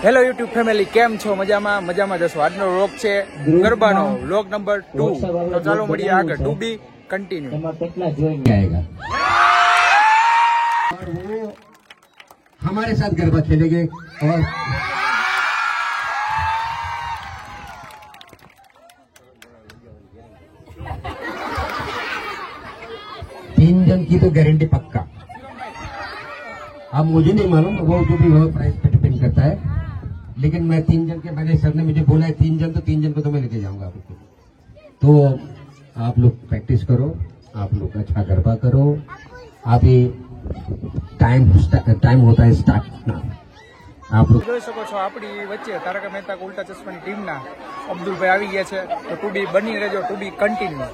Hello YouTube family, કેમ છો? મજામાં જશો. આજનો વ્લોગ છે ગરબાનો, વ્લોગ નંબર 2. તો ચાલો મળીએ આગળ. ટુ બી કન્ટિન્યુ. કેટલા જોઈન जाएगा और वो हमारे साथ गरबा खेलेंगे और तीन जन की तो गारंटी पक्का. अब मुझे नहीं मालूम वो जो भी हो प्राइस पे डिपेंड करता है, लेकिन मैं 3 जन के मैंने सर ने मुझे बोला है 3 जन, तो 3 जन को तो मैं लेके जाऊंगा आपको. तो आप लोग प्रैक्टिस करो, आप लोग अच्छा गरबा करो. आप ये टाइम होता है स्टार्ट ना. आप लोग જોઈ શકો છો આપણી વચ્ચે તારક મહેતા કા ઉલ્ટા ચશ્માની ટીમના અબ્દુલભાઈ આવી ગયા છે. તો ટુ બી બની રહેજો, ટુ બી કન્ટિન્યુ.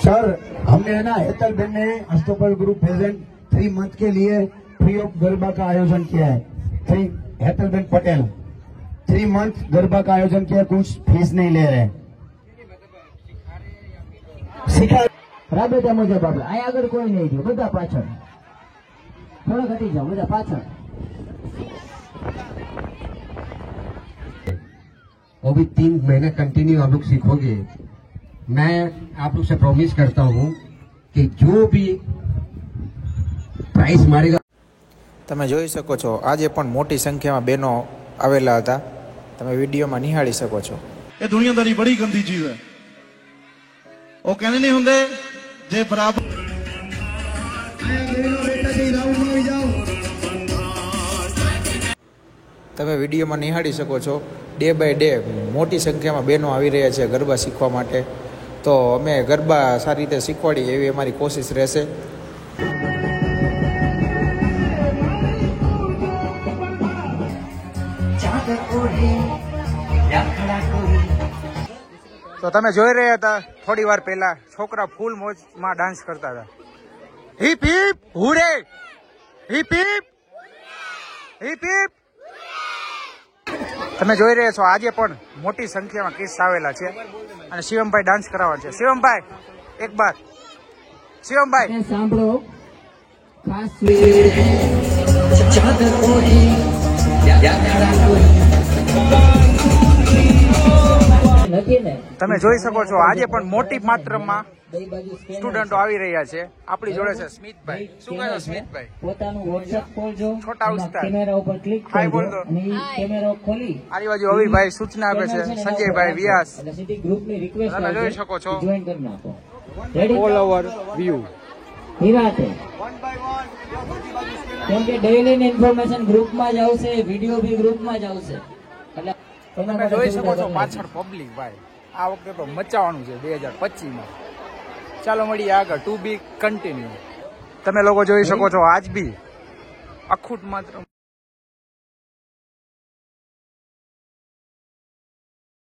सर, हमने है ना हेतल बहन ने अस्तोपल ग्रुप प्रेजेंट 3 मंथ के लिए फ्री ऑफ गरबा का आयोजन किया है. हेतल बहन पटेल 3 मंथ गरबा का आयोजन किया, कुछ फीस नहीं ले रहे. सिखा રાબેતા મુજબ આપણે અહીં આગળ કોઈ નહીં જો, બધા પાછળ થોડા ઘટી જાઓ, બધા પાછળ. वो भी 3 महीने कंटिन्यू आप लोग सीखोगे. मैं आप लोग से प्रॉमिस करता हूँ कि जो भी प्राइस मारेगा. તમે જોઈ શકો છો આજે પણ મોટી સંખ્યામાં બહેનો આવેલા હતા. તમે વિડીયોમાં નિહાળી શકો છો. ਇਹ ਦੁਨੀਆਦਾਰੀ ਬੜੀ ਗੰਦੀ ਚੀਜ਼ ਹੈ. ਉਹ ਕਹਿੰਦੇ ਨਹੀਂ ਹੁੰਦੇ ਜੇ ਬਰਾબર તમે વિડીયોમાં નિહાળી શકો છો. ડે બાય ડે મોટી સંખ્યામાં બહેનો આવી રહ્યા છે ગરબા શીખવા માટે. તો અમે ગરબા સારી રીતે શીખવાડીએ એવી અમારી કોશિશ રહેશે. તો તમે જોઈ રહ્યા હતા થોડી વાર પહેલા છોકરા ફૂલ મોજમાં ડાન્સ કરતા હતા. Hip hip hurray, hip hip hip hip. તમે જોઈ રહ્યા છો આજે પણ મોટી સંખ્યામાં કિડ્સ આવેલા છે અને શિવમભાઈ ડાન્સ કરાવવા છે. શિવમભાઈ એક બાર, શિવમભાઈ સાંભળો ખાસ નથી ને. તમે જોઈ શકો છો આજે પણ મોટી માત્રામાં સ્ટુડન્ટો આવી રહ્યા છે. આપણી જોડે છે સ્મિતભાઈ. શું કહે છે સ્મિતભાઈ? પોતાનું WhatsApp ખોલજો, છોટા ઉસ્તાદ કેમેરા ઉપર ક્લિક હાય કરજો બોલ દો. અને ઈ કેમેરો ખોલી આની બાજુ અવિભાઈ સૂચના આપે છે, સંજયભાઈ વ્યાસ. એટલે સીધી ગ્રુપની રિક્વેસ્ટ તમે જોઈ શકો છો જોઈન કરી નાખો. Ready all over view. નિરાતે, કેમ કે ડેઈલી ની ઇન્ફોર્મેશન ગ્રુપમાં જ આવશે, વિડીયો બી ગ્રુપમાં જ આવશે. એટલે તમે જોઈ શકો છો પાછળ પબ્લિક. ભાઈ આ વખતે તો મચાવવાનું છે 2025માં. ચાલો મળીએ આગળ. ટુ બી કન્ટિન્યુ. તમે લોકો જોઈ શકો છો આજ બી અખૂટ માત્ર